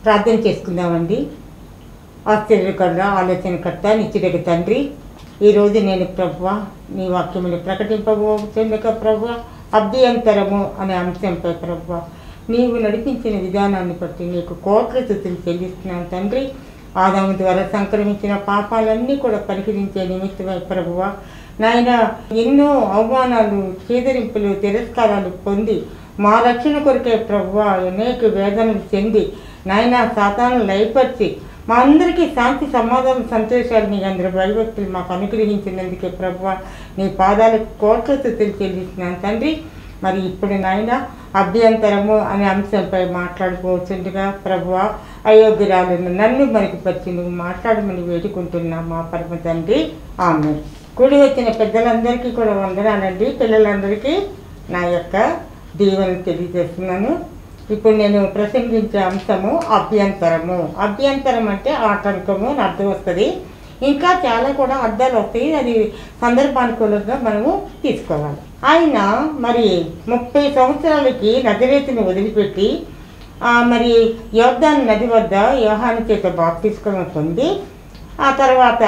ప్రార్థన చేసుకుందామండి. ఆశ్చర్యకర్త, ఆలోచనకర్త, నిత్యుడైన తండ్రి, ఈరోజు నేను ప్రభువా నీ వాక్యములు ప్రకటింపబోతుండగా ప్రభువా అభ్యంతరము అనే అంశంపై ప్రభువా నీవు నడిపించిన విధానాన్ని బట్టి నీకు కోట్ల స్తుతులు చెల్లిస్తున్నాను తండ్రి. ఆదాము ద్వారా సంక్రమించిన పాపాలన్నీ కూడా పరిహరించే నిమిత్తమై ప్రభువా నాయన ఎన్నో అవమానాలు, చేదరింపులు, తిరస్కారాలు పొంది మా రక్షణ కొరకే ప్రభువా అనేక వేదనలు చెంది నాయన సాతాను లయపరిచి మా అందరికీ శాంతి, సమాధానం, సంతోషాలు మీ అందరి భయభక్తులు మాకు అనుగ్రహించినందుకే ప్రభువా నీ పాదాలకు కోట్ల స్తుతులు చెల్లిస్తున్నాను తండ్రి. మరి ఇప్పుడు నాయన అభ్యంతరము అనే అంశంపై మాట్లాడుకోవచ్చుండగా ప్రభువా అయోగ్యురాలను నన్ను మరుగుపరిచి నువ్వు మాట్లాడమని వేడుకుంటున్నా మా పరమ తండ్రి. ఆమేన్. కూడి వచ్చిన పెద్దలందరికీ కూడా వందనాలండి. పిల్లలందరికీ నా యొక్క దీవెనలు తెలియజేస్తున్నాను. ఇప్పుడు నేను ప్రసంగించే అంశము అభ్యంతరము. అభ్యంతరం అంటే ఆటంకము అని అర్థం వస్తుంది. ఇంకా చాలా కూడా అర్థాలు వస్తాయి. అది సందర్భానుకూలంగా మనము తీసుకోవాలి. ఆయన మరి 30 సంవత్సరాలకి నజరేతుని వదిలిపెట్టి మరి యోర్దాను నది వద్ద యోహాను చేత బాప్తిస్మం పొంది ఆ తర్వాత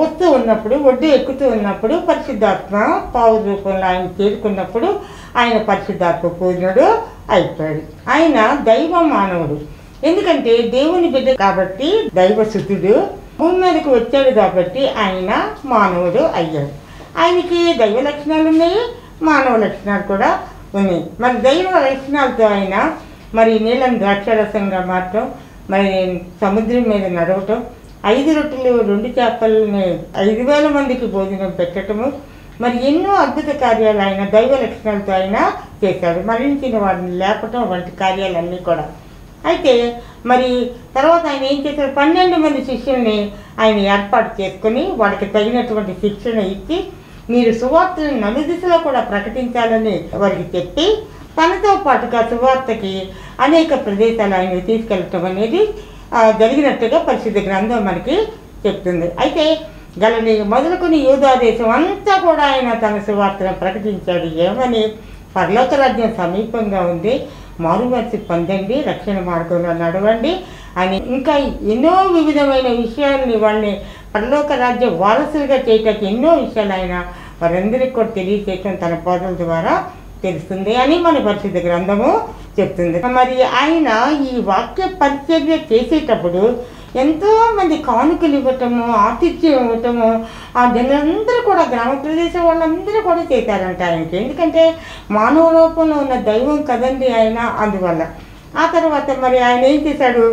వస్తూ ఉన్నప్పుడు, ఒడ్డు ఎక్కుతూ ఉన్నప్పుడు పరిశుద్ధాత్మ పావు రూపంలో ఆయన చేరుకున్నప్పుడు ఆయన పరిశుద్ధాత్మ పూర్ణుడు అయిపోయాడు. ఆయన దైవ మానవుడు. ఎందుకంటే దేవుని బిడ్డ కాబట్టి దైవసుతుడు భూమి మీదకి వచ్చాడు కాబట్టి ఆయన మానవుడు అయ్యాడు. ఆయనకి దైవ లక్షణాలు ఉన్నాయి, మానవ లక్షణాలు కూడా ఉన్నాయి. మరి దైవ లక్షణాలతో ఆయన మరి నీళ్ళని ద్రాక్షరసంగా మార్చడం, మరి సముద్రం మీద నడవటం, 5 రొట్టెలు 2 చేపలని 5,000 మందికి భోజనం పెట్టడము, మరి ఎన్నో అద్భుత కార్యాలు ఆయన దైవ లక్షణాలతో ఆయన చేశాడు. మరణించిన వారిని లేపటం వంటి కార్యాలన్నీ కూడా. అయితే మరి తర్వాత ఆయన ఏం చేశాడు, 12 మంది శిష్యుల్ని ఆయన ఏర్పాటు చేసుకుని వాడికి తగినటువంటి శిక్షణ ఇచ్చి మీరు సువార్తను నలుదిశలో కూడా ప్రకటించాలని వారికి చెప్పి తనతో పాటుగా సువార్తకి అనేక ప్రదేశాలు ఆయన తీసుకెళ్ళటం అనేది జరిగినట్టుగా పరిశుద్ధ గ్రంథం మనకి చెప్తుంది. అయితే గలిలయ మొదలుకొని యూదా దేశం అంతా కూడా ఆయన తన సువార్తను ప్రకటించాడు. ఏమని, పరలోక రాజ్యం సమీపంగా ఉంది, మారుమనసు పొందండి, రక్షణ మార్గంలో నడవండి అని ఇంకా ఎన్నో వివిధమైన విషయాలని వాళ్ళని పరలోక రాజ్య వారసులుగా చేయటానికి ఎన్నో విషయాలు ఆయన వారందరికీ కూడా తెలియచేయటం తన బోధల ద్వారా తెలుస్తుంది అని మన పరిశుద్ధ గ్రంథము చెప్తుంది. మరి ఆయన ఈ వాక్య పరిచర్య చేసేటప్పుడు ఎంతోమంది కానుకలు ఇవ్వటము, ఆతిథ్యం ఇవ్వటము, ఆ జనులందరూ కూడా గ్రామ ప్రదేశం వాళ్ళందరూ కూడా చేశారంట ఆయనకి. ఎందుకంటే మానవ రూపంలో ఉన్న దైవం కదండి ఆయన, అందువల్ల. ఆ తర్వాత మరి ఆయన ఏం చేశాడు,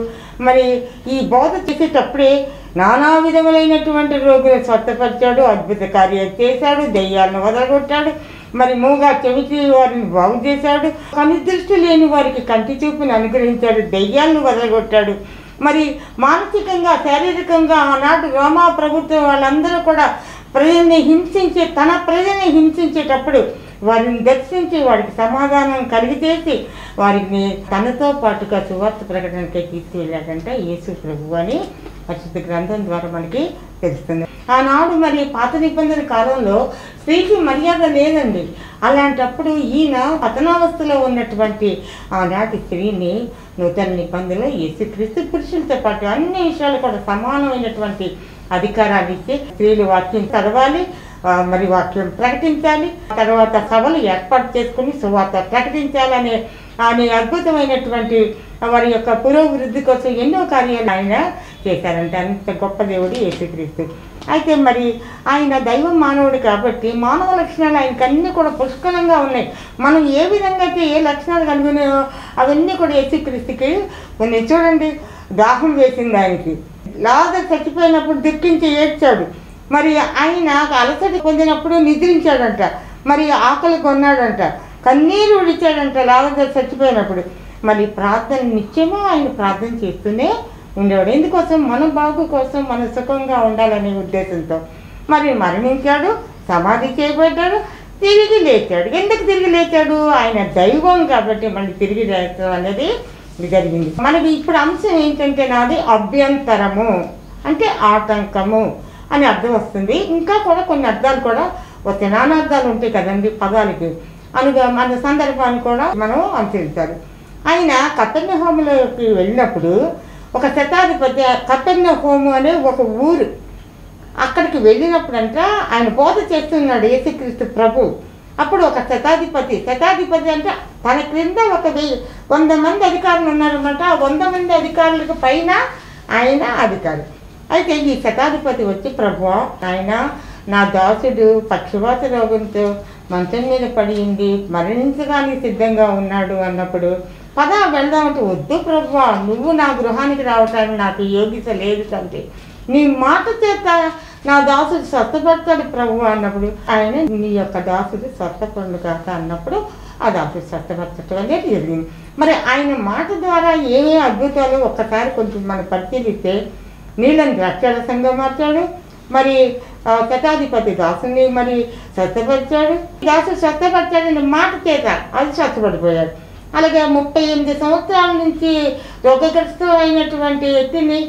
మరి ఈ బోధ చేసేటప్పుడే నానా విధములైనటువంటి రోగులను స్వస్థపరిచాడు, అద్భుత కార్యాలు చేశాడు, దెయ్యాలను వదలగొట్టాడు, మరి మూగా చెవిటి వారిని బాగు చేశాడు, కనుదృష్టి లేని వారికి కంటి చూపుని అనుగ్రహించాడు, దెయ్యాలను వదలగొట్టాడు. మరి మానసికంగా, శారీరకంగా ఆనాడు రోమా ప్రభుత్వం వాళ్ళందరూ కూడా తన ప్రజల్ని హింసించేటప్పుడు వారిని దర్శించి వారికి సమాధానం కలిగజేసి వారిని తనతో పాటుగా సువార్త ప్రకటనకి తీసుకువెళ్ళాడంటే యేసు ప్రభు అని పరిశుద్ధ గ్రంథం ద్వారా మనకి తెలుస్తుంది. ఆనాడు మరి పాత నిబంధన కాలంలో స్త్రీకి మర్యాద లేదండి. అలాంటప్పుడు ఈయన పతనావస్థలో ఉన్నటువంటి ఆనాటి స్త్రీని నూతన నిబంధనలో యేసుక్రీస్తు పురుషులతో పాటు అన్ని విషయాలు కూడా సమానమైనటువంటి అధికారాలు ఇచ్చి స్త్రీలు వాక్యం చదవాలి, మరి వాక్యం ప్రకటించాలి, తర్వాత సభలు ఏర్పాటు చేసుకుని సువార్త ప్రకటించాలనే అద్భుతమైనటువంటి వారి యొక్క పురోభివృద్ధి కోసం ఎన్నో కార్యాలు ఆయన చేశారంటే అంత గొప్ప దేవుడు యేసుక్రీస్తు. అయితే మరి ఆయన దైవ మానవుడు కాబట్టి మానవ లక్షణాలు ఆయనకు అన్నీ కూడా పుష్కలంగా ఉన్నాయి. మనం ఏ విధంగా అయితే ఏ లక్షణాలు కలిగినాయో అవన్నీ కూడా యేసుక్రీస్తుకి ఉన్నాయి. చూడండి, దాహం వేసింది ఆయనకి, లాజరు చచ్చిపోయినప్పుడు దుఃఖించి ఏడ్చాడు. మరి ఆయన అలసట పొందినప్పుడు నిద్రించాడంట, మరి ఆకలి కొన్నాడంట, కన్నీరు విడిచాడంట లాజరు చచ్చిపోయినప్పుడు. మరి ప్రార్థన నిత్యమో ఆయన ప్రార్థన చేస్తూనే ఉండేవాడు. ఎందుకోసం, మన బాగు కోసం, మన సుఖంగా ఉండాలనే ఉద్దేశంతో. మరి మరణించాడు, సమాధి చేయబడ్డాడు, తిరిగి లేచాడు. ఎందుకు తిరిగి లేచాడు? ఆయన దైవం కాబట్టి మళ్ళీ తిరిగి లేచడం అనేది జరిగింది. మనకి ఇప్పుడు అంశం ఏంటంటే నాది అభ్యంతరము అంటే ఆటంకము అని అర్థం వస్తుంది. ఇంకా కూడా కొన్ని అర్థాలు కూడా వస్తాయి, నానార్థాలు ఉంటాయి కదండి పదాలకి. అనుగా మన సందర్భాన్ని కూడా మనం అనుసరించాలి. ఆయన కపెర్నహూములోకి వెళ్ళినప్పుడు ఒక శతాధిపతి కపెర్నహూము అనే ఒక ఊరు, అక్కడికి వెళ్ళినప్పుడంట ఆయన బోధ చేస్తున్నాడు యేసుక్రీస్తు ప్రభు. అప్పుడు ఒక శతాధిపతి అంటే తన క్రింద 100 మంది అధికారులు ఉన్నారన్నమాట. ఆ 100 మంది అధికారులకు పైన ఆయన అధికారి. అయితే ఈ శతాధిపతి వచ్చి, ప్రభువా, ఆయన నా దాసుడు పక్షవాత రోగంతో మంచం మీద పడింది, మరణించడానికి సిద్ధంగా ఉన్నాడు అన్నప్పుడు, పద వెళ్దామంటే, వద్దు ప్రభువా, నువ్వు నా గృహానికి రావటానికి నాకు యోగ్యత లేదు తండ్రి, నీ మాట చేత నా దాసుడు స్వస్థపడతాడు ప్రభు అన్నప్పుడు, ఆయన నీ యొక్క దాసుడు స్వస్థపడు కాక అన్నప్పుడు ఆ దాసుడు స్వస్థపరచడం అనేది జరిగింది. మరి ఆయన మాట ద్వారా ఏమే అద్భుతాలు ఒక్కసారి కొంచెం మనం పరిశీలిస్తే, నీళ్ళని ద్రాక్షారసంగా మార్చాడు, మరి శతాధిపతి దాసుని మరి స్వస్థపరిచాడు, దాసుడు స్వస్థపరిచాడని మాట చేత అది స్వస్థపడిపోయాడు. అలాగే 38 సంవత్సరాల నుంచి రోగగ్రస్తం అయినటువంటి వ్యక్తిని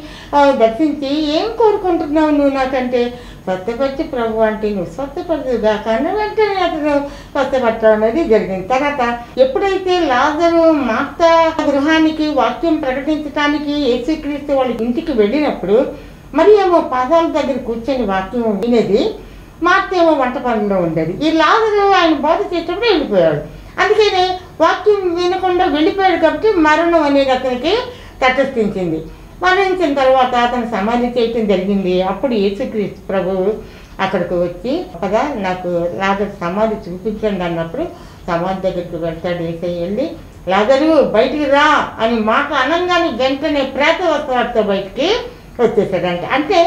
దర్శించి, ఏం కోరుకుంటున్నావు నువ్వు నాకంటే, స్వస్థపరిచి ప్రభు అంటే నువ్వు స్వస్థపడదుగా కానీ వెంటనే అతను స్వస్థపడటం అనేది జరిగింది. తర్వాత ఎప్పుడైతే లాజరు మార్త గృహానికి వాక్యం ప్రకటించడానికి యేసుక్రీస్తు వాళ్ళ ఇంటికి వెళ్ళినప్పుడు, మరి ఏమో పాదాల దగ్గర కూర్చొని వాక్యం వినేది, మార్త ఏమో వంట పనిలో ఉండేది. ఈ లాజరు ఆయన బోధ చేసేటప్పుడు వెళ్ళిపోయాడు. అందుకని వాక్యం వినకుండా వెళ్ళిపోయాడు కాబట్టి మరణం అనేది అతనికి తటస్థించింది. మరణించిన తర్వాత అతను సమాధి చేయటం జరిగింది. అప్పుడు యేసుక్రీస్తు ప్రభువు అక్కడికి వచ్చి, కదా నాకు లాజరు సమాధి చూపించండి అన్నప్పుడు సమాధి దగ్గరికి వెళ్తాడు. యేసయ్య వెళ్ళి, లాజరు బయటికి రా అని మాట అనగానే వెంటనే ప్రేత వస్త్రాలతో బయటికి వచ్చేసాడంట. అంటే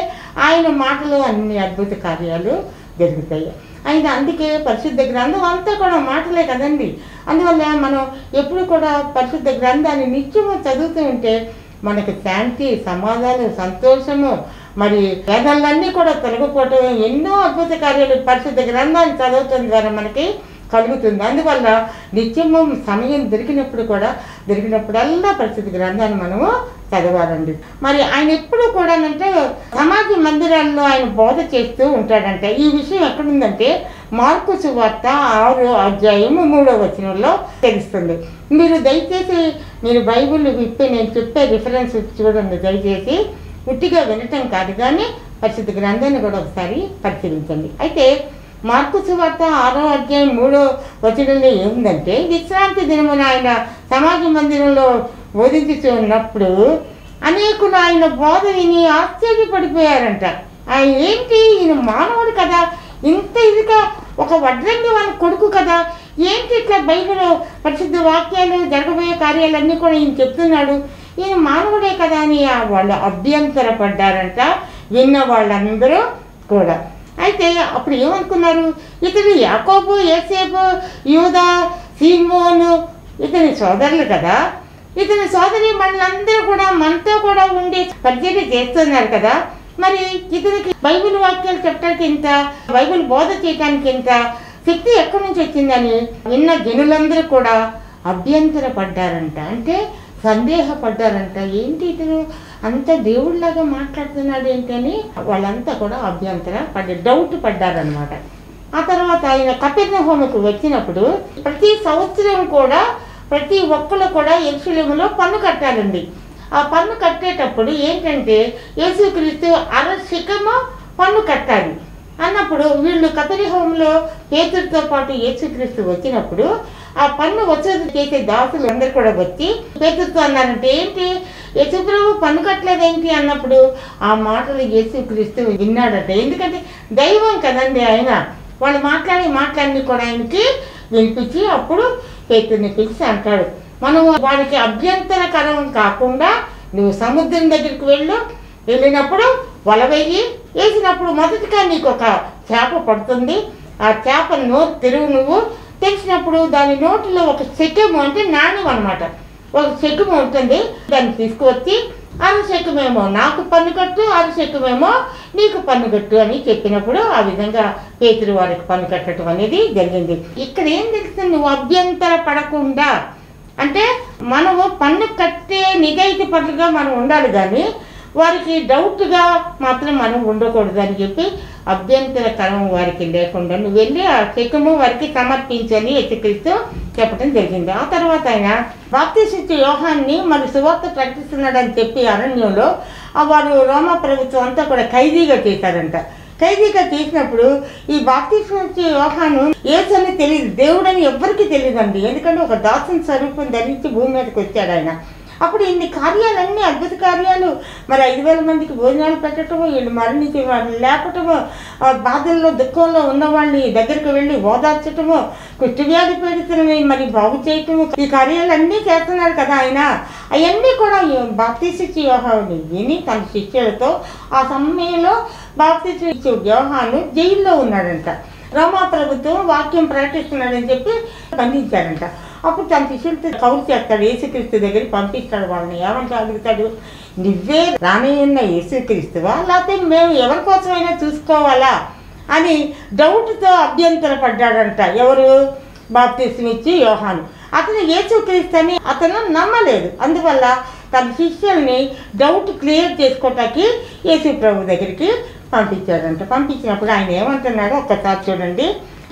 ఆయన మాటలో అన్ని అద్భుత కార్యాలు జరుగుతాయి. ఆయన అందుకే పరిశుద్ధ గ్రంథం అంతా కూడా మాటలే కదండి. అందువల్ల మనం ఎప్పుడు కూడా పరిశుద్ధ గ్రంథాన్ని నిత్యము చదువుతూ ఉంటే మనకు శాంతి, సమాధానం, సంతోషము, మరి వేదాలన్నీ కూడా తొలగిపోవటం, ఎన్నో అద్భుత కార్యాలు పరిశుద్ధ గ్రంథాన్ని చదవటం ద్వారా మనకి కలుగుతుంది. అందువల్ల నిత్యము సమయం దొరికినప్పుడల్లా పరిశుద్ధ గ్రంథాన్ని మనము చదవాలండి. మరి ఆయన ఎప్పుడు కూడా అంటే సమాజ మందిరాల్లో ఆయన బోధ చేస్తూ ఉంటాడంట. ఈ విషయం ఎక్కడుందంటే మార్కు సువార్త 6వ అధ్యాయము 3వ వచనంలో తెలుస్తుంది. మీరు దయచేసి మీరు బైబిల్ విప్పి నేను చెప్పే రిఫరెన్స్ చూడండి. దయచేసి ఉట్టిగా వినటం కాదు కానీ పరిశుద్ధ గ్రంథాన్ని కూడా ఒకసారి పరిశీలించండి. అయితే మార్కు సువార్త 6వ అధ్యాయం 3వ వచనంలో ఏముందంటే, విశ్రాంతి దినమున ఆయన సమాజ మందిరంలో బోధించుతూ ఉన్నప్పుడు అనేకులు ఆయన బోధ విని ఆశ్చర్యపడిపోయారంట. ఆయన ఏంటి, ఈయన మానవుడు కదా, ఇంత ఇదిగా ఒక వడ్రంగి వాళ్ళ కొడుకు కదా, ఏంటి ఇట్లా బైబిల్ పరిశుద్ధ వాక్యాలు జరగబోయే కార్యాలన్నీ కూడా ఈయన చెప్తున్నాడు, ఈయన మానవుడే కదా అని వాళ్ళు అభ్యంతరపడ్డారంట, విన్న వాళ్ళందరూ కూడా. అయితే అప్పుడు ఏమనుకున్నారు, ఇతడు యాకోబు, యోసేపు, యూదా, సీమోను ఇతని సోదరులు కదా, ఇతని సోదరి మనలందరూ కూడా మనతో కూడా ఉండి పరిచర్య చేస్తున్నారు కదా, మరి ఇతనికి బైబిల్ వాక్యాలు చెప్పడానికి ఇంత, బైబిల్ బోధ చేయడానికి ఇంత శక్తి ఎక్కడి నుంచి వచ్చిందని విన్న జనులందరూ కూడా అభ్యంతరపడ్డారంట. అంటే సందేహపడ్డారంట, ఏంటి ఇతను అంత దేవుళ్ళలాగా మాట్లాడుతున్నాడు ఏంటి అని వాళ్ళంతా కూడా డౌట్ పడ్డారనమాట. ఆ తర్వాత ఆయన కపెర్నహూముకు వచ్చినప్పుడు ప్రతి సంవత్సరం కూడా ప్రతి ఒక్కరు కూడా యెరూషలేములో పన్ను కట్టాలండి. ఆ పన్ను కట్టేటప్పుడు ఏంటంటే యేసుక్రీస్తు 1/2 శిఖము పన్ను కట్టాలి అన్నప్పుడు వీళ్ళు కపెర్నహూములో పేతురుతో పాటు యేసుక్రీస్తు వచ్చినప్పుడు ఆ పన్ను వసూలు చేసే దాసులు అందరు కూడా వచ్చి పేతురుతో అన్నారంటే, ఏంటి యేసుప్రభు పన్ను కట్టలేదేంటి అన్నప్పుడు ఆ మాటలు యేసుక్రీస్తు విన్నాడట. ఎందుకంటే దైవం కదండి ఆయన, వాళ్ళు మాట్లాడి కూడా ఆయనకి వినిపించి అప్పుడు పేతురుని పిలిచి అంటాడు, మనం వాడికి అభ్యంతరకరం కాకుండా నువ్వు సముద్రం దగ్గరికి వెళ్ళినప్పుడు వల వేసినప్పుడు మొదటిగా నీకు ఒక చేప పడుతుంది, ఆ చేప నోరు తెరువు, నువ్వు తెచ్చినప్పుడు దాని నోటిలో ఒక శకము అంటే నాణ్యం అనమాట, ఒక శకము ఉంటుంది, దాన్ని తీసుకువచ్చి 1/2 శకమేమో నాకు పన్ను కట్టు, 1/2 శకమేమో నీకు పన్ను కట్టు అని చెప్పినప్పుడు ఆ విధంగా పేతురు వారికి పన్ను కట్టడం అనేది జరిగింది. ఇక్కడ ఏం తెలుస్తుంది, నువ్వు అభ్యంతర పడకుండా, అంటే మనము పన్ను కట్టే నిజాయితీ పట్లుగా మనం ఉండాలి కానీ వారికి డౌట్గా మాత్రం మనం ఉండకూడదు అని చెప్పి అభ్యంతరకరం వారికి లేకుండా నువ్వు వెళ్ళి ఆ శకము వారికి సమర్పించని యేసుక్రీస్తు చెప్పడం జరిగింది. ఆ తర్వాత ఆయన బాప్తిస్మిచ్చే యోహాన్ని మరి సువార్త ప్రకటిస్తున్నాడని చెప్పి అరణ్యంలో వారు రోమా ప్రభుత్వం అంతా కూడా ఖైదీగా చేశారంట. ఖైదీగా చేసినప్పుడు ఈ బాప్తిస్మిచ్చే యోహాను యేసు అని తెలియదు, దేవుడని ఎవ్వరికీ తెలియదండి. ఎందుకంటే ఒక దాసుని స్వరూపం ధరించి భూమి మీదకి వచ్చాడు ఆయన. అప్పుడు ఇన్ని కార్యాలన్నీ అద్భుత కార్యాలు, మరి 5,000 మందికి భోజనాలు పెట్టడము, వీళ్ళు మరణించి వాళ్ళని లేపటము, బాధల్లో దుఃఖంలో ఉన్న వాళ్ళని దగ్గరికి వెళ్ళి ఓదార్చటము, కుష్ఠవ్యాధి పీడితులని మరి బాగు చేయటము, ఈ కార్యాలన్నీ చేస్తున్నారు కదా ఆయన. అవన్నీ కూడా బాప్తిస్మిచ్చే యోహాను విని తన శిష్యులతో ఆ సమయంలో బాప్తిస్మిచ్చే యోహాను జైల్లో ఉన్నాడంట. రోమా ప్రభుత్వం వాక్యం ప్రకటిస్తున్నాడని చెప్పి బంధించాడంట. అప్పుడు తన శిష్యులతో కౌలు చేస్తాడు, యేసుక్రీస్తు దగ్గరికి పంపిస్తాడు. వాళ్ళని ఏమంటే అడుగుతాడు, నువ్వే రానయ్యున్న యేసుక్రీస్తువా, లేకపోతే మేము ఎవరి కోసమైనా చూసుకోవాలా అని డౌట్తో అభ్యంతరపడ్డాడంట. ఎవరు? బాప్తిస్మిచ్చే యోహాను. అతను యేసుక్రీస్తు అని అతను నమ్మలేదు. అందువల్ల తన శిష్యుల్ని డౌట్ క్లియర్ చేసుకోవటానికి యేసు ప్రభు దగ్గరికి పంపించాడంట. పంపించినప్పుడు ఆయన ఏమంటున్నాడో ఒక్కసారి చూడండి.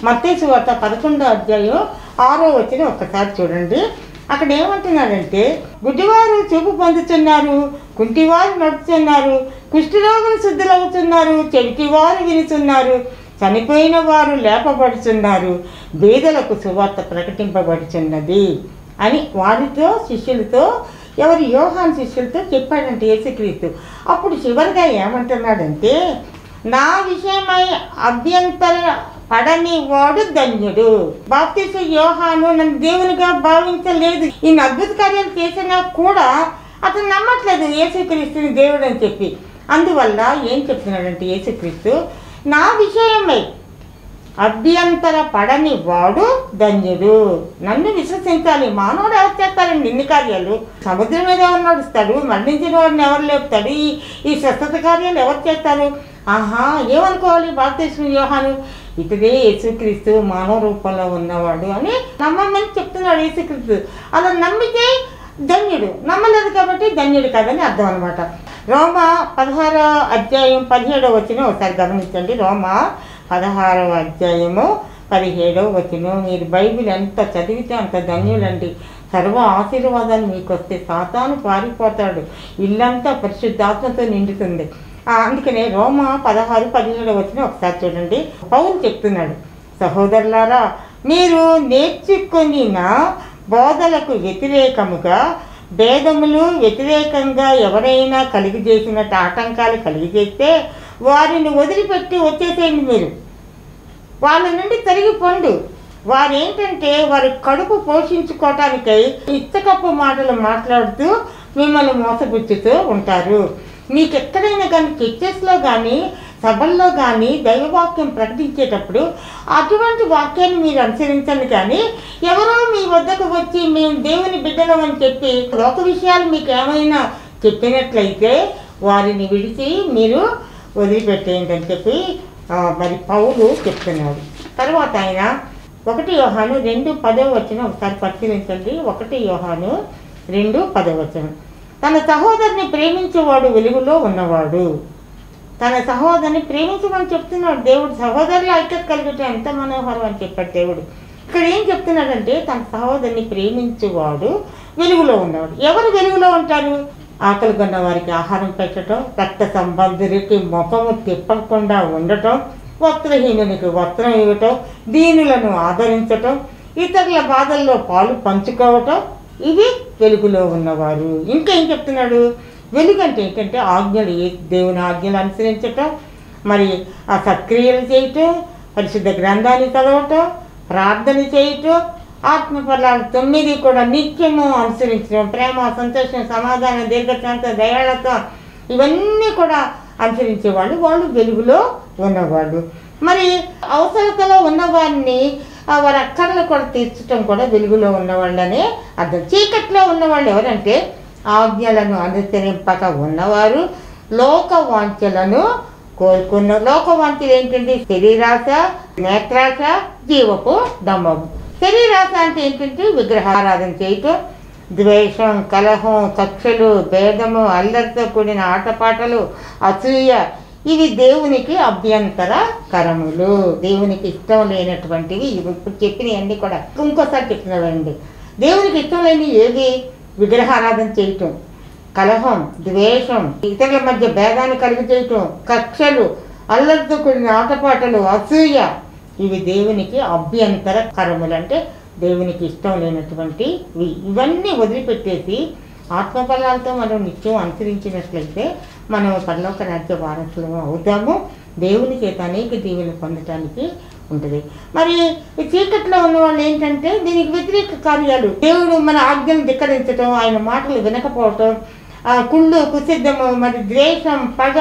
మత్తయి సువార్త 11వ అధ్యాయం 6వ వచనం ఒక్కసారి చూడండి. అక్కడ ఏమంటున్నాడంటే, గుడ్డివారు చూపు పొందుతున్నారు, కుంటివారు నడుచున్నారు, కుష్ఠరోగులు శుద్ధులవుతున్నారు, చెవిటివారు వినుతున్నారు, చనిపోయిన వారు లేపబడుతున్నారు, బీదలకు సువార్త ప్రకటింపబడుతున్నది అని వారితో శిష్యులతో, ఎవరు? యోహాను శిష్యులతో చెప్పాడంటే యేసుక్రీస్తు. అప్పుడు చివరిగా ఏమంటున్నాడంటే, నా విషయమై అభ్యంతర పడని వాడు ధన్యుడు. బాప్తిస్మ యోహాను నన్ను దేవునిగా భావించలేదు, ఈయన అద్భుత కార్యాలు చేసినా కూడా అతను నమ్మట్లేదు యేసుక్రీస్తుని దేవుడు అని చెప్పి. అందువల్ల ఏం చెప్తున్నాడంటే యేసుక్రీస్తు, నా విషయమై అభ్యంతర పడని వాడు ధన్యుడు. నన్ను విశ్వసించాలి. మానవుడు ఎవరు చేస్తారండి ఇన్ని కార్యాలు? సముద్రం మీద ఎవరు నడుస్తాడు? మరణించిన వాడిని ఎవరు లేపుతాడు? ఈ స్వస్థత కార్యాలు ఎవరు చేస్తారు? ఆహా, ఏమనుకోవాలి బాప్తిస్మ యోహాను? ఇతడే యేసుక్రీస్తు మానవ రూపంలో ఉన్నవాడు అని నమ్మమని చెప్తున్నాడు యేసుక్రీస్తు. అలా నమ్మితే ధన్యుడు, నమ్మలేదు కాబట్టి ధన్యుడు కాదని అర్థం అనమాట. రోమా 16వ అధ్యాయం 17వ వచనం ఒకసారి గమనించండి. రోమా 16వ అధ్యాయము 17వ వచనం. మీరు బైబిల్ ఎంత చదివితే అంత ధన్యులండి. సర్వ ఆశీర్వాదాలు మీకు వస్తే సాతాను పారిపోతాడు, ఇల్లంతా పరిశుద్ధాత్మతో నిండుతుంది. అందుకనే రోమా 16:17 వచనం ఒకసారి చూడండి. పౌలు చెప్తున్నాడు, సహోదరులారా, మీరు నేర్చుకొనిన బోధలకు వ్యతిరేకముగా భేదములు వ్యతిరేకంగా ఎవరైనా కలిగజేసినట్టు ఆటంకాలు కలిగజేస్తే వారిని వదిలిపెట్టి వచ్చేసేయండి. మీరు వాళ్ళ నుండి తరిగిపోండు. వారేంటంటే వారి కడుపు పోషించుకోవటానికై ఇచ్చకప్పు మాటలు మాట్లాడుతూ మిమ్మల్ని మోసపుచ్చుతూ ఉంటారు. మీకు ఎక్కడైనా కానీ చర్చెస్లో కానీ సభల్లో కానీ దైవవాక్యం ప్రకటించేటప్పుడు అటువంటి వాక్యాన్ని మీరు అనుసరించండి. కానీ ఎవరో మీ వద్దకు వచ్చి మేము దేవుని బిడ్డలం అని చెప్పి లోక విషయాలు మీకు ఏమైనా చెప్పినట్లయితే వారిని విడిచి మీరు వదిలిపెట్టేయండి అని చెప్పి మరి పౌలు చెప్తున్నాడు. తర్వాత ఆయన 1 యోహాను 2:10 వచనం ఒకసారి పరిశీలించండి. 1 యోహాను 2:10 వచనం. తన సహోదరుని ప్రేమించేవాడు వెలుగులో ఉన్నవాడు. తన సహోదరుని ప్రేమించమని చెప్తున్నాడు దేవుడు. సహోదరుల ఐక్యత కలిగితే ఎంత మనోహరం అని చెప్పాడు దేవుడు. ఇక్కడ ఏం చెప్తున్నాడంటే తన సహోదరుని ప్రేమించేవాడు వెలుగులో ఉన్నవాడు. ఎవరు వెలుగులో ఉంటారు? ఆకలి కొన్న వారికి ఆహారం పెట్టడం, రక్త సంబంధులకి ముఖము తిప్పకుండా ఉండటం, వస్త్రహీనునికి వస్త్రం ఇవ్వటం, దీనులను ఆదరించటం, ఇతరుల బాధల్లో పాలు పంచుకోవటం, ఇవి వెలుగులో ఉన్నవారు. ఇంకా ఏం చెప్తున్నాడు? వెలుగు అంటే ఏంటంటే ఆజ్ఞలు, దేవుని ఆజ్ఞలు అనుసరించటం, మరి ఆ సత్క్రియలు చేయటం, పరిశుద్ధ గ్రంథాన్ని చదవటం, ప్రార్థన చేయటం, ఆత్మఫలాలు 9 కూడా నిత్యము అనుసరించడం, ప్రేమ, సంతోషం, సమాధానం, దీర్ఘశాంత, దయాళత్వం, ఇవన్నీ కూడా అనుసరించేవాళ్ళు వాళ్ళు వెలుగులో ఉన్నవాళ్ళు. మరి అవసరతలో ఉన్నవారిని వారి అక్కర్లు కూడా తీర్చడం కూడా వెలుగులో ఉన్నవాళ్ళనే అర్థం. చీకట్లో ఉన్నవాళ్ళు ఎవరంటే ఆజ్ఞలను అనుసరింపక ఉన్నవారు, లోకవాంఛలను కోరుకున్న. లోకవాంఛలు ఏంటంటే శరీరాశ, నేత్రాశ, జీవపు దమ్మము. శరీరాశ అంటే ఏంటంటే విగ్రహారాధన చేయటం, ద్వేషం, కలహం, కక్షలు, భేదము, అల్లరితో కూడిన ఆటపాటలు, అసూయ ఇవి దేవునికి అభ్యంతరకరములు, దేవునికి ఇష్టం లేనటువంటివి. ఇవి ఇప్పుడు చెప్పినవన్నీ కూడా ఇంకోసారి చెప్తున్నాడండి. దేవునికి ఇష్టం లేని ఏది? విగ్రహారాధన చేయటం, కలహం, ద్వేషం, ఇతరుల మధ్య భేదాన్ని కలిగి చేయటం, కక్షలు, అల్లరితో కూడిన ఆటపాటలు, అసూయ ఇవి దేవునికి అభ్యంతరకరములు. అంటే దేవునికి ఇష్టం లేనటువంటి ఇవన్నీ వదిలిపెట్టేసి ఆత్మఫలాలతో మనం నిత్యం అనుసరించినట్లయితే మనం పరలోక రాజ్య వారసులు అవుతాము. దేవుని చేత అనేక దీవెనలు పొందటానికి ఉంటుంది. మరి చీకట్లో ఉన్న వాళ్ళు ఏంటంటే దీనికి వ్యతిరేక కార్యాలు, దేవుడు మన ఆజ్ఞను ధిక్కరించటం, ఆయన మాటలు వినకపోవటం, కుళ్ళు, కుసిద్ధము, మరి ద్వేషం, పగ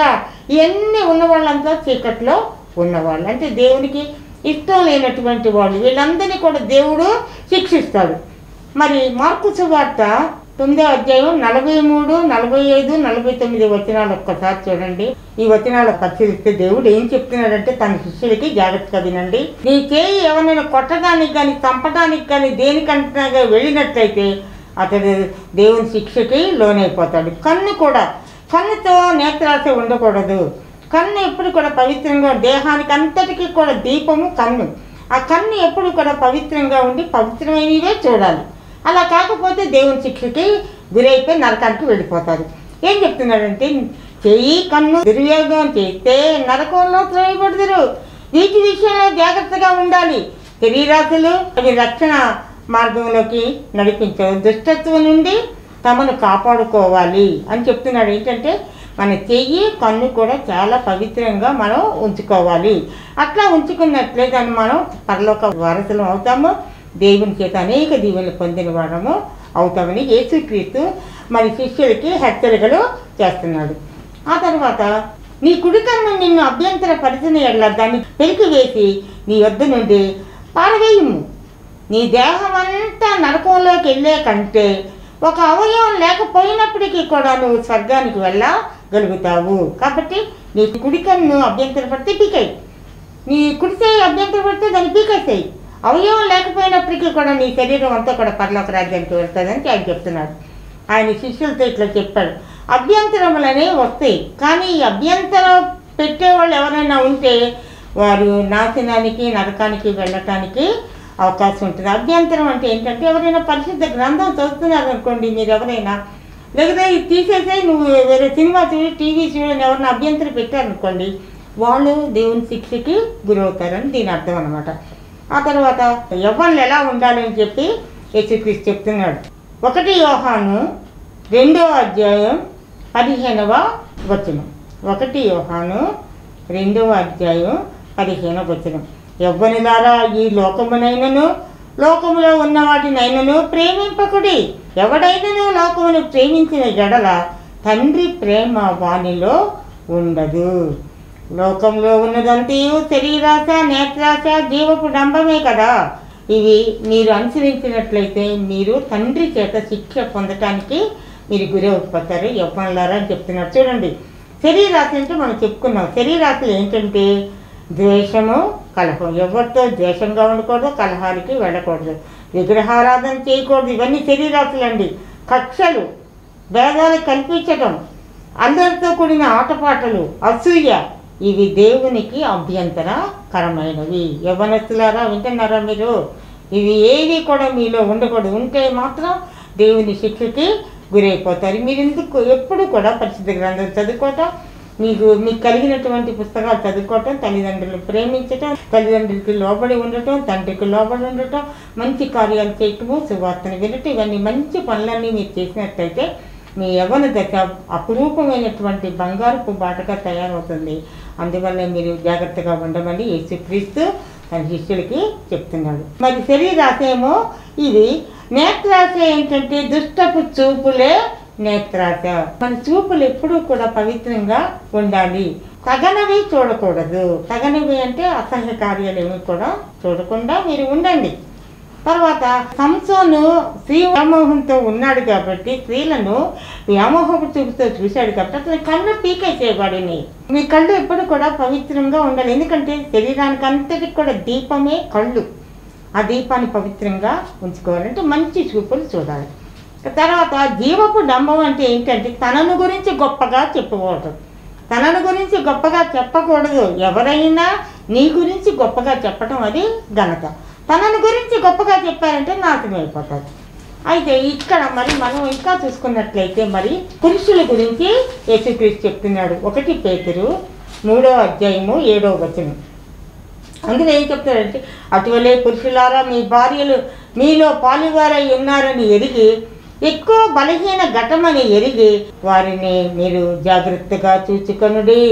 ఇవన్నీ ఉన్న వాళ్ళంతా చీకట్లో ఉన్నవాళ్ళు. అంటే దేవునికి ఇష్టం లేనటువంటి వాళ్ళు. వీళ్ళందరినీ కూడా దేవుడు శిక్షిస్తాడు. మరి మార్కు సువార్త 9వ అధ్యాయం 43, 45, 49 వచనాలు ఒక్కసారి చూడండి. ఈ వచనాలు పరిశీలిస్తే దేవుడు ఏం చెప్తున్నాడంటే తన శిష్యులకి జాగ్రత్తగా వినండి. నీ చేయి ఎవరైనా కొట్టడానికి కానీ చంపడానికి కానీ దేనికంటే వెళ్ళినట్లయితే అతడు దేవుని శిక్షకి లోనైపోతాడు. కన్ను కూడా, కన్నుతో నేత్రాశ ఉండకూడదు. కన్ను ఎప్పుడు కూడా పవిత్రంగా, దేహానికి అంతటికీ కూడా దీపము కన్ను. ఆ కన్ను ఎప్పుడు కూడా పవిత్రంగా ఉండి పవిత్రమైనవే చూడాలి. అలా కాకపోతే దేవుని శిక్షకి గురైపోయి నరకానికి వెళ్ళిపోతారు. ఏం చెప్తున్నాడంటే చెయ్యి, కన్ను దుర్వినియోగం చేస్తే నరకంలో త్రోయబడుదురు. వీటి విషయంలో జాగ్రత్తగా ఉండాలి. శరీరాశలు అవి రక్షణ మార్గంలోకి నడిపించవు, దుష్టత్వం నుండి తమను కాపాడుకోవాలి అని చెప్తున్నాడు. ఏంటంటే మన చెయ్యి, కన్ను కూడా చాలా పవిత్రంగా మనం ఉంచుకోవాలి. అట్లా ఉంచుకున్నట్లే దాన్ని మనం పరలోక వారసులం అవుతాము. దేవుని చేత అనేక దీవెనలు పొందిన వారము అవుతామని యేసుక్రీస్తు మరి శిష్యులకి హెచ్చరికలు చేస్తున్నాడు. ఆ తర్వాత నీ కుడి కన్ను నిన్ను అభ్యంతర పరిచిన ఎడల దాన్ని పెరికివేసి నీ వద్ద నుండి పారవేయుము. నీ దేహం అంతా నరకంలోకి వెళ్ళే కంటే ఒక అవయవం లేకపోయినప్పటికీ కూడా నువ్వు స్వర్గానికి వెళ్ళగలుగుతావు. కాబట్టి నీ కుడి కన్ను అభ్యంతర పడితే పీకేయి, నీ కుడి చేయి అభ్యంతర పడితే దాన్ని పీకేసేయి. అవయవం లేకపోయినప్పటికీ కూడా నీ శరీరం అంతా కూడా పరలోక రాజ్యానికి వెళ్తుందని ఆయన చెప్తున్నాడు. ఆయన శిష్యులతో ఇట్లా చెప్పాడు. అభ్యంతరములనే వస్తాయి, కానీ ఈ అభ్యంతరం పెట్టేవాళ్ళు ఎవరైనా ఉంటే వారు నాశనానికి, నరకానికి వెళ్ళటానికి అవకాశం ఉంటుంది. అభ్యంతరం అంటే ఏంటంటే ఎవరైనా పరిశుద్ధ గ్రంథం చదువుతున్నారు అనుకోండి, మీరు ఎవరైనా లేకపోతే ఇది తీసేసే నువ్వు వేరే సినిమా చూడి, టీవీ చూడని ఎవరైనా అభ్యంతరం పెట్టారనుకోండి, వాళ్ళు దేవుని శిక్షకి గురవుతారని దీని అర్థం అనమాట. ఆ తర్వాత యవ్వనులు ఎలా ఉండాలని చెప్పి యేసుక్రీస్తు చెప్తున్నాడు. 1 యోహాను 2వ అధ్యాయం 15వ వచనం. 1 యోహాను 2వ అధ్యాయం 15వ వచనం. యవ్వనులారా, ఈ లోకమునైనను లోకములో ఉన్న వాటినైనను ప్రేమింపకుడి. ఎవడైనను లోకమును ప్రేమించిన ఎడల తండ్రి ప్రేమ వానిలో ఉండదు. లోకంలో ఉన్నదంతయు శరీరాశ, నేత్రాశ, జీవపు డంబమే కదా. ఇవి మీరు అనుసరించినట్లయితే మీరు తండ్రి చేత శిక్ష పొందటానికి మీరు గురైపోతారు. యవ్వనులారా అని చెప్తున్నారు. చూడండి, శరీరాశ అంటే మనం చెప్పుకున్నాం. శరీరాశలు ఏంటంటే ద్వేషము, కలహం. ఎవరితో ద్వేషంగా ఉండకూడదు, కలహానికి వెళ్ళకూడదు, విగ్రహారాధన చేయకూడదు. ఇవన్నీ శరీరాశలు అండి. కక్షలు, భేదాలు కల్పించటం, అందరితో కూడిన ఆటపాటలు, అసూయ ఇవి దేవునికి అభ్యంతరకరమైనవి. యవ్వనస్తులారా వింటున్నారా మీరు? ఇవి ఏవి కూడా మీలో ఉండకూడదు. ఉంటే మాత్రం దేవుని శిక్షకి గురైపోతారు. మీరు ఎందుకు ఎప్పుడు కూడా పరిశుద్ధ గ్రంథం చదువుకోవటం, మీకు కలిగినటువంటి పుస్తకాలు చదువుకోవటం, తల్లిదండ్రులు ప్రేమించటం, తల్లిదండ్రులకి లోబడి ఉండటం, తండ్రికి లోబడి ఉండటం, మంచి కార్యాలు చేయటము, సువార్తను వినటం, ఇవన్నీ మంచి పనులన్నీ మీరు చేసినట్లయితే మీ యవ్వన దశ అపురూపమైనటువంటి బంగారపు బాటగా తయారవుతుంది. అందువల్ల మీరు జాగ్రత్తగా ఉండమని యేసుక్రీస్తు తన శిష్యులకి చెప్తున్నాడు. మరి శరీరాశ ఏమో ఇది. నేత్రాశ ఏంటంటే దుష్టపు చూపులే నేత్రాశ. మన చూపులు ఎప్పుడూ కూడా పవిత్రంగా ఉండాలి. తగనవి చూడకూడదు. తగనవి అంటే అసహ్య కార్యాలు ఏమి కూడా చూడకుండా మీరు ఉండండి. తర్వాత సంసోను స్త్రీ వ్యామోహంతో ఉన్నాడు కాబట్టి, స్త్రీలను వ్యామోహపు చూపుతో చూశాడు కాబట్టి అతని కళ్ళు పీకేసేవాడిని. మీ కళ్ళు ఎప్పుడు కూడా పవిత్రంగా ఉండాలి. ఎందుకంటే శరీరానికి అంతటికి కూడా దీపమే కళ్ళు. ఆ దీపాన్ని పవిత్రంగా ఉంచుకోవాలంటే మంచి చూపులు చూడాలి. తర్వాత జీవపు డంబం అంటే ఏంటంటే తనను గురించి గొప్పగా చెప్పుకోవడం. తనను గురించి గొప్పగా చెప్పకూడదు. ఎవరైనా నీ గురించి గొప్పగా చెప్పడం అది ఘనత. తనను గురించి గొప్పగా చెప్పారంటే నాశనం అయిపోతుంది. అయితే ఇక్కడ మరి మనం ఇంకా చూసుకున్నట్లయితే మరి పురుషుల గురించి యేసుక్రీస్తు చెప్తున్నాడు. 1 పేతురు 3వ అధ్యాయము 7వ వచనం. అందులో ఏం చెప్తాడంటే, అటువలే పురుషులారా మీ భార్యలు మీలో పాలువారై ఉన్నారని ఎరిగి, ఎక్కువ బలహీన ఘటమని ఎరిగి వారిని మీరు జాగ్రత్తగా చూచుకొనుడి.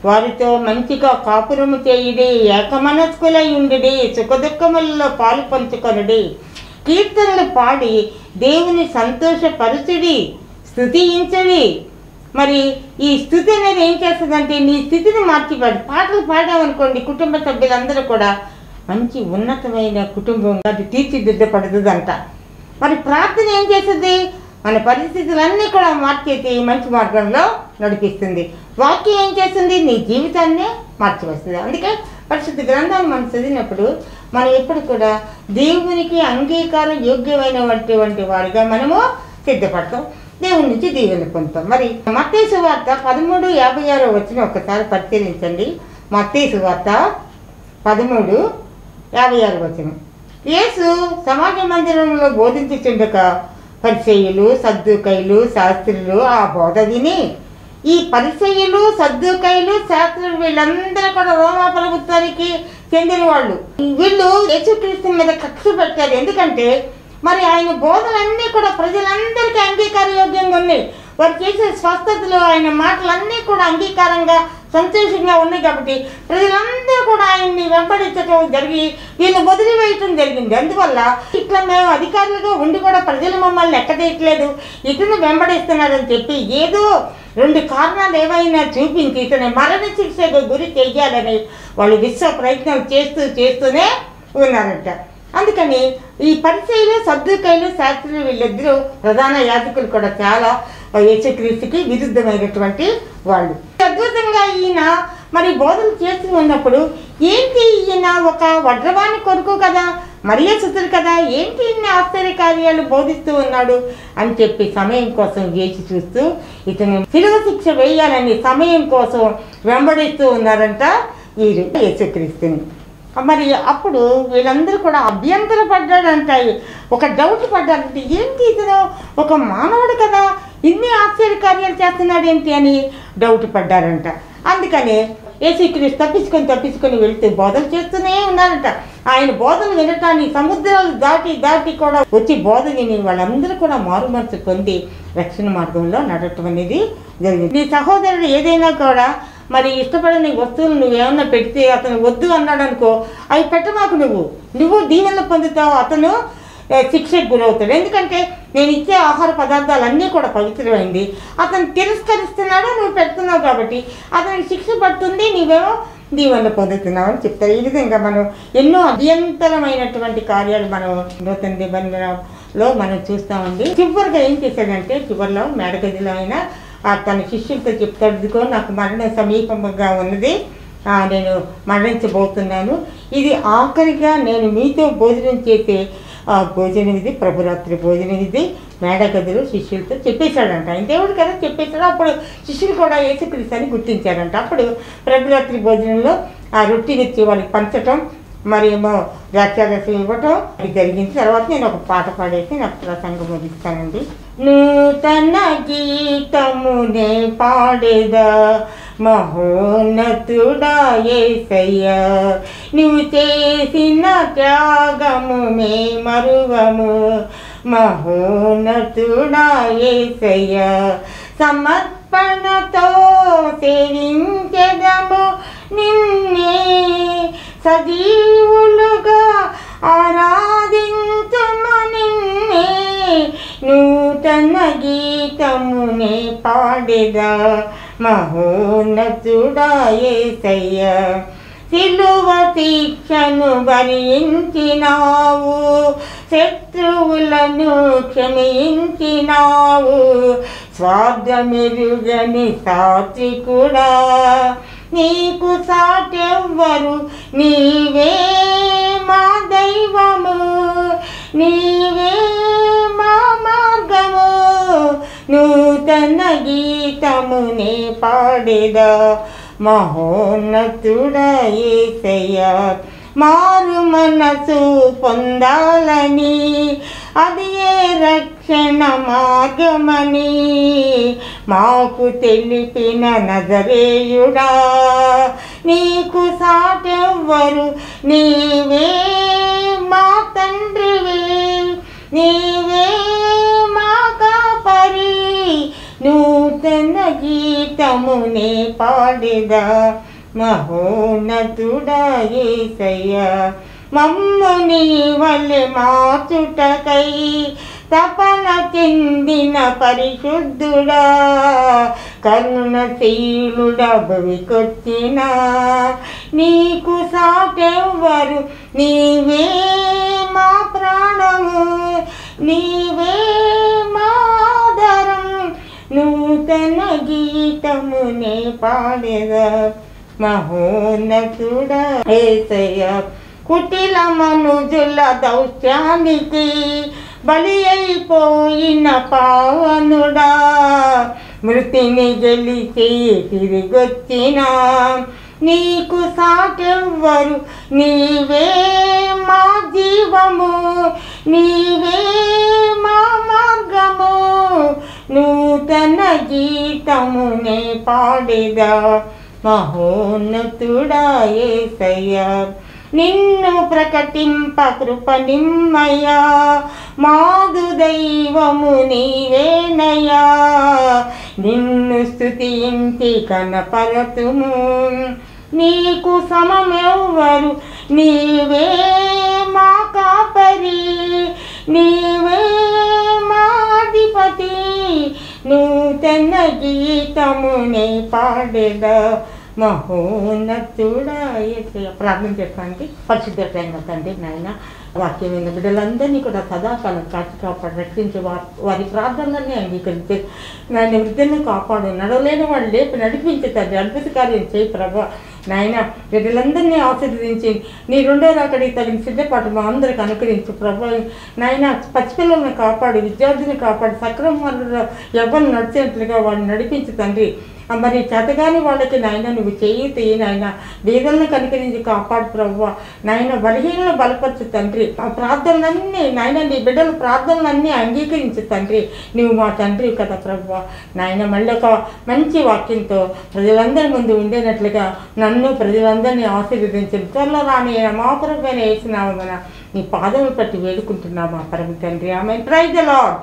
వారితో మంచిగా కాపురము చేయుడి, ఏకమనస్కులై ఉండుడి, సుఖదుఖములలో పాలు పంచుకొనుడి, కీర్తనలు పాడి దేవుని సంతోషపరచుడి, స్తుతించుడి. మరి ఈ స్థుతి అనేది ఏం చేస్తుందంటే నీ స్థితిని మార్చిపడి పాటలు పాడామనుకోండి, కుటుంబ సభ్యులందరూ కూడా మంచి ఉన్నతమైన కుటుంబంగా అది తీర్చిదిద్దపడుతుందంట. మరి ప్రార్థన ఏం చేస్తుంది? మన పరిస్థితులన్నీ కూడా మార్చేసి మంచి మార్గంలో నడిపిస్తుంది. వాక్యం ఏం చేస్తుంది? నీ జీవితాన్నే మార్చివస్తుంది. అందుకే పరిశుద్ధ గ్రంథాన్ని మనం చదివినప్పుడు మనం ఎప్పుడు కూడా దేవునికి అంగీకారం యోగ్యమైనటువంటి వాడిగా మనము సిద్ధపడతాం, దేవుని నుంచి దీవెన పొందుతాం. మరి మత్తయి సువార్త 13:56 వచ్చిన ఒకసారి పరిశీలించండి. మత్తయి సువార్త 13:56 వచనం. యేసు సమాజ మందిరంలో బోధించుచుండగా పరిసయ్యులు, సద్దూకయ్యులు, శాస్త్రులు ఆ బోధ విని, ఈ పరిసయ్యులు, సద్దూకయ్యులు, శాస్త్రులు వీళ్ళందరూ కూడా రోమా ప్రభుత్వానికి చెందిన వాళ్ళు. వీళ్ళు యేసుక్రీస్తు మీద కక్ష పెట్టారు. ఎందుకంటే మరి ఆయన బోధనలన్నీ కూడా ప్రజలందరికీ అంగీకార యోగ్యంగా ఉన్నాయి. వారు చేసే స్వస్థతలు, ఆయన మాటలన్నీ కూడా అంగీకారంగా సంతోషంగా ఉన్నాయి. కాబట్టి ప్రజలందరూ కూడా ఆయన్ని వెంబడించడం జరిగి వీళ్ళు వదిలివేయటం జరిగింది. అందువల్ల ఇట్లా మేము అధికారులుగా ఉండి కూడా ప్రజలు మమ్మల్ని ఎక్కదేయట్లేదు, ఇతను వెంబడిస్తున్నారని చెప్పి ఏదో 2 కారణాలు ఏవైనా చూపించి ఇతను మరణ శిక్షకు గురి చేయాలని వాళ్ళు విశ్వ ప్రయత్నాలు చేస్తూనే ఉన్నారంట. అందుకని ఈ పరిసయ్యులు, సద్దూకయ్యులు, శాస్త్రులు వీళ్ళిద్దరూ ప్రధాన యాజకులు కూడా చాలా యేసుక్రీస్తుకి విరుద్ధమైనటువంటి వాళ్ళు. అద్భుతంగా ఈయన మరి బోధన చేస్తూ ఉన్నప్పుడు ఏంటి ఈయన ఒక వడ్రవాణి కొడుకు కదా, మరియ సుతుడు కదా, ఏంటి ఇన్ని ఆశ్చర్యకార్యాలు బోధిస్తూ ఉన్నాడు అని చెప్పి సమయం కోసం వేచి చూస్తూ ఇతను శిలువ శిక్ష వేయాలని సమయం కోసం వెంబడిస్తూ ఉన్నారంట వీరు యేసుక్రీస్తుని. మరి అప్పుడు వీళ్ళందరూ కూడా అభ్యంతర పడ్డాడంట, ఒక డౌట్ పడ్డాడంటే ఏంటి ఇతను ఒక మానవుడు కదా, ఇన్ని ఆశ్చర్యకార్యాలు చేస్తున్నాడు ఏంటి అని డౌట్ పడ్డారంట. అందుకనే యేసుక్రీస్తు తప్పించుకొని వెళితే బోధలు చేస్తూనే ఉన్నారంట. ఆయన బోధలు వినటాన్ని సముద్రాలు దాటి కూడా వచ్చి బోధ విని వాళ్ళందరూ కూడా మారుమనసు పొంది రక్షణ మార్గంలో నడవటం అనేది జరిగింది. నీ సహోదరుడు ఏదైనా కూడా మరి ఇష్టపడని వస్తువులు నువ్వేమన్నా పెడితే అతను వద్దు అన్నాడు అనుకో, అవి పెట్టమాకు, నువ్వు దీవెనలు పొందుతావు, అతను శిక్షకు గురవుతాడు. ఎందుకంటే నేను ఇచ్చే ఆహార పదార్థాలన్నీ కూడా పవిత్రమైంది, అతను తిరస్కరిస్తున్నాడు, నువ్వు పెడుతున్నావు కాబట్టి అతనికి శిక్ష పడుతుంది, నీవేమో దీవెనలు పొందుతున్నావు అని చెప్తారు. ఈ విధంగా మనం ఎన్నో అభ్యంతరమైనటువంటి కార్యాలు మనం నూతన నిబంధనలో మనం చూస్తామండి. చివరిగా ఏం చేశాడంటే చివరిలో మేడగదిలో అయినా తన శిష్యులతో చెప్తాడు, ఇదిగో నాకు మరణం సమీపంగా ఉన్నది, నేను మరణించబోతున్నాను, ఇది ఆఖరిగా నేను మీతో భోజనం చేసే భోజనం ఇది, ప్రభురాత్రి భోజనం ఇది, మేడగదిలో శిష్యులతో చెప్పేశాడంట. ఆయన దేవుడు కదా చెప్పేశాడు. అప్పుడు శిష్యులు కూడా యేసుక్రీస్తు అని గుర్తించారంట. అప్పుడు ప్రభురాత్రి భోజనంలో ఆ రొట్టెనిచ్చి వాళ్ళకి పంచటం, మరి ఏమో ద్రాక్షారసం ఇవ్వటం అది జరిగింది. తర్వాత నేను ఒక పాట పాడేసి నాకు ప్రసంగం ముగిస్తానండి. నూతన గీతమునే పాడేదా మహోన్నతుడా యేసయ్యా, నువ్వు చేసిన త్యాగము మే మరువము, మహోన్నతుడా యేసయ్యా, సమర్పణతో సేవించెదము నిన్నే, సజీవులుగా ఆరాధించుము నిన్నే, నూతన గీతమునే పాడేదా మహోన్నతుడా యేసయ్యా, సిలువ శిక్షను భరించినావు, శత్రువులను క్షమించినావు, స్వార్థమెరుగని సాత్వికుడా, నీకు సాటెవ్వరు, నీవే మా దైవము, నీవే మా మార్గ గీతమునే పాడేదా మహోన్నతుడా యేసయ్యా. మారు మనసు పొందాలని అది ఏ రక్షణ మార్గమని మాకు తెలిపిన నజరేయుడా, నీకు సాటెవ్వరు, నీవే మా తండ్రివే, నీవే మా కాపరి. నూతన గీతమునే పాడేదా మహోన్నతుడా యేసయ్యా. మమ్ము నీ వలె మార్చుటకై తపన చెందిన పరిశుద్ధుడా, కరుణశీలుడా భవికొచ్చిన నీకు సాటెవ్వరు, నీవే మా ప్రాణము, నీవే మా ఆధారం. నూతన గీతమునే పాడేదా మహోన్నతుడా యేసయ్యా. కుటిల మనుజుల దౌత్యానికి బలి అయిపోయిన పావనుడా, మృతిని గెలిచి తిరిగొచ్చిన నీకు సాటెవ్వరు, నీవే మా జీవము, నీవే మా మార్గము. నూతన గీతమునే పాడేదా మహోన్నతుడా యేసయ్యా. నిన్ను ప్రకటింప కృప నిమ్మయ్యా, మాదు దైవము నీవేనయ్యా. నిన్ను స్తుతించి కనపరతుము, నీకు సమమెవ్వరు, నీవే మా కాపరి, నీవే మా అధిపతి. నూతన గీతమునే పాడేదా మహోన్నతుడా యేసయ్యా. ప్రార్థన చెప్పండి. పరిశుద్ధమైన తండ్రి నాయన, వాక్యం విన్న బిడ్డలందరినీ కూడా సదాకాలం కాచి కాపాడు, రక్షించి వారి ప్రార్థనలన్నీ అంగీకరించి నాయన వృద్ధులను కాపాడు, నడవలేని వాళ్ళు లేపి నడిపించి తండ్రి అద్భుత కార్యం చేయి ప్రభా. నాయన బిడ్డలందరినీ ఆశీర్వదించి నీ రెండో రాకడికి తగిన సిద్ధపాటు మా అందరికి అనుకరించు ప్రభా. నాయన పసిపిల్లలను కాపాడు, విద్యార్థులను కాపాడు, సక్రమంలో ఎవరు నడిచినట్లుగా వాళ్ళని నడిపించు తండ్రి. మరి చేతగాని వాళ్ళకి నాయన నువ్వు చేయితే నాయన వేదలను కనికరించి కాపాడు ప్రభు. నాయన బలహీనలు బలపరచు తండ్రి. ఆ ప్రార్థనలన్నీ నాయన నీ బిడ్డల ప్రార్థనలన్నీ అంగీకరించు తండ్రి. నువ్వు మా తండ్రి కదా ప్రభు. నాయన మళ్ళీ ఒక మంచి వాక్యంతో ప్రజలందరి ముందు ఉండేటట్లుగా నన్ను ప్రజలందరినీ ఆశీర్వదించండి. త్వరలో రాని మా ప్రభువైన యేసు నామమున నీ పాదములు పట్టి వేడుకుంటున్నామా పరమ తండ్రి. ఆమేన్. Praise the lord.